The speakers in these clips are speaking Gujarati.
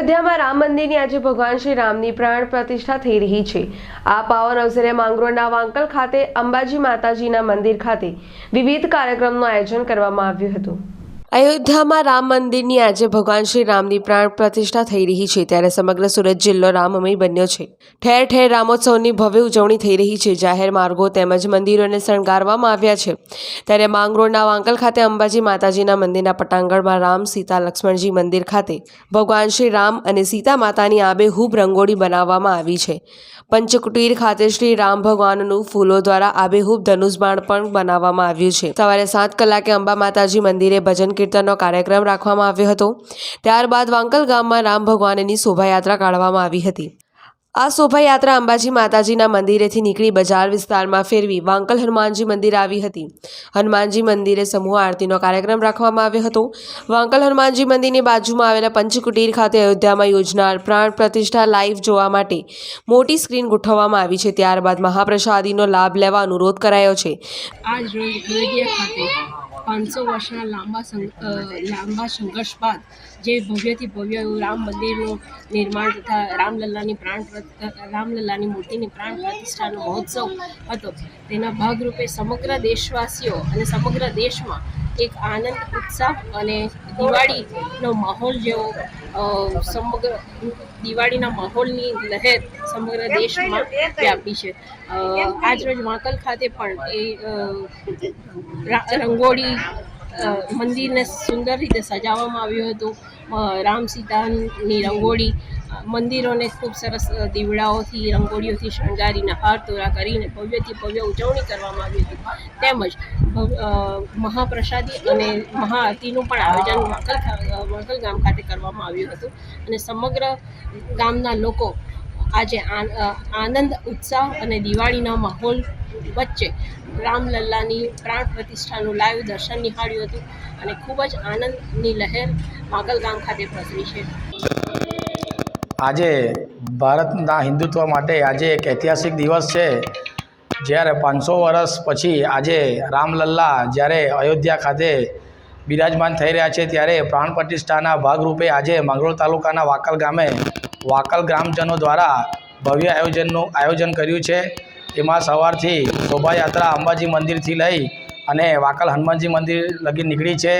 અયોધ્યામાં રામ મંદિરની આજે ભગવાન શ્રી રામની પ્રાણ પ્રતિષ્ઠા થઈ રહી છે। આ પાવન અવસરે માંગરોળના વાંકલ ખાતે અંબાજી માતાજીના મંદિર ખાતે વિવિધ કાર્યક્રમનું આયોજન કરવામાં આવ્યું હતું। અયોધ્યામાં રામ મંદિરની આજે ભગવાન શ્રી રામની પ્રાણ પ્રતિષ્ઠા થઈ રહી છે, ત્યારે સમગ્ર સુરત જિલ્લો રામમય બન્યો છે। ઠેર ઠેર રામોત્સવની ભવ્ય ઉજવણી થઈ રહી છે। જાહેર માર્ગો તેમજ મંદિરોને શણગારવામાં આવ્યા છે। ત્યારે માંગરોળના વાંકલ ખાતે અંબાજી માતાજીના મંદિરના પટાંગણમાં રામ, સીતા, લક્ષ્મણજી મંદિર ખાતે ભગવાન શ્રી રામ અને સીતા માતાની આબેહૂબ રંગોળી બનાવવામાં આવી છે। પંચકુટીર ખાતે શ્રી રામ ભગવાનનું ફૂલો દ્વારા આબેહૂબ ધનુષબાણ પણ બનાવવામાં આવ્યું છે। સવારે 7 કલાકે અંબા માતાજી મંદિરે ભજન કીર્તનનો કાર્યક્રમ રાખવામાં આવ્યો હતો। ત્યારબાદ વાંકલ ગામમાં રામ ભગવાનની શોભાયાત્રા કાઢવામાં આવી હતી। આ શોભાયાત્રા અંબાજી માતાજીના મંદિરેથી નીકળી બજાર વિસ્તારમાં ફેરવી વાંકલ હનુમાનજી મંદિર આવી હતી। હનુમાનજી મંદિરે સમૂહ આરતીનો કાર્યક્રમ રાખવામાં આવ્યો હતો। વાંકલ હનુમાનજી મંદિરની બાજુમાં આવેલા પંચકુટીર ખાતે અયોધ્યામાં યોજનાર પ્રાણ પ્રતિષ્ઠા લાઈવ જોવા માટે મોટી સ્ક્રીન ગોઠવવામાં આવી છે। ત્યારબાદ મહાપ્રસાદીનો લાભ લેવા અનુરોધ કરાયો છે। આજ રોજ અયોધ્યા ખાતે 500 વર્ષના લાંબા સંઘર્ષ બાદ જે ભવ્યથી ભવ્ય રામ મંદિરનું નિર્માણ તથા રામલલ્લાની મૂર્તિની પ્રાણ પ્રતિષ્ઠાનો મહોત્સવ હતો, તેના ભાગરૂપે સમગ્ર દેશવાસીઓ અને સમગ્ર દેશમાં એક આનંદ, ઉત્સાહ અને દિવાળીનો માહોલ જેવો સમગ્ર દિવાળીના માહોલની લહેર સમગ્ર દેશમાં વ્યાપી છે। આજ રોજ વાંકલ ખાતે પણ એ રંગોળી મંદિરને સુંદર રીતે સજાવવામાં આવ્યું હતું। રામ સીતાની રંગોળી મંદિરોને ખૂબ સરસ દીવડાઓથી, રંગોળીઓથી શણગારીને હાર તોરા કરીને ભવ્યથી ભવ્ય ઉજવણી કરવામાં આવી હતી। તેમજ મહાપ્રસાદી અને મહાઆરતીનું પણ આયોજન વાંકલ ગામ ખાતે કરવામાં આવ્યું હતું અને સમગ્ર ગામના લોકો આજે આનંદ, ઉત્સાહ અને દિવાળીના માહોલ વચ્ચે રામલલ્લાની પ્રાણ પ્રતિષ્ઠાનું લાઈવ દર્શન નિહાળ્યું હતું અને ખૂબ જ આનંદની લહેર વાંકલ ગામ ખાતે પ્રસરી છે। આજે ભારતના હિન્દુત્વ માટે આજે એક ઐતિહાસિક દિવસ છે, જ્યારે 500 વર્ષ પછી આજે રામલલ્લા જ્યારે અયોધ્યા ખાતે બિરાજમાન થઈ રહ્યા છે, ત્યારે પ્રાણ પ્રતિષ્ઠાના ભાગરૂપે આજે માંગરોળ તાલુકાના વાંકલ ગામે વાંકલ ગ્રામજનો દ્વારા ભવ્ય આયોજન કર્યું છે। એમાં સવારથી શોભાયાત્રા અંબાજી મંદિરથી લઈ અને વાંકલ હનુમાનજી મંદિર લગી નીકળી છે।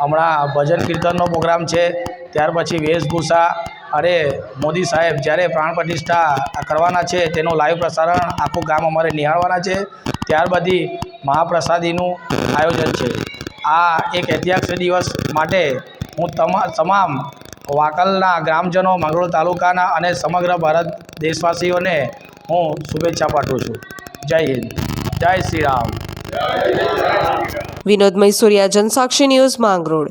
હમણાં ભજન કીર્તનનો પ્રોગ્રામ છે, ત્યાર પછી વેશભૂષા અરે મોદી સાહેબ જ્યારે પ્રાણ પ્રતિષ્ઠા કરવાના છે તેનું લાઈવ પ્રસારણ આખું ગામ અમારે નિહાળવાના છે। ત્યારબાદી મહાપ્રસાદીનું આયોજન છે। આ એક ઐતિહાસિક દિવસ માટે હું તમામ વાંકલના ગ્રામજનો, માંગરોળ તાલુકાના અને સમગ્ર ભારત દેશવાસીઓને હું શુભેચ્છા પાઠવું છું। જય હિન્દ, જય શ્રી રામ। વિનોદ મૈસુરિયા, જનસાક્ષી ન્યૂઝ, માંગરોળ।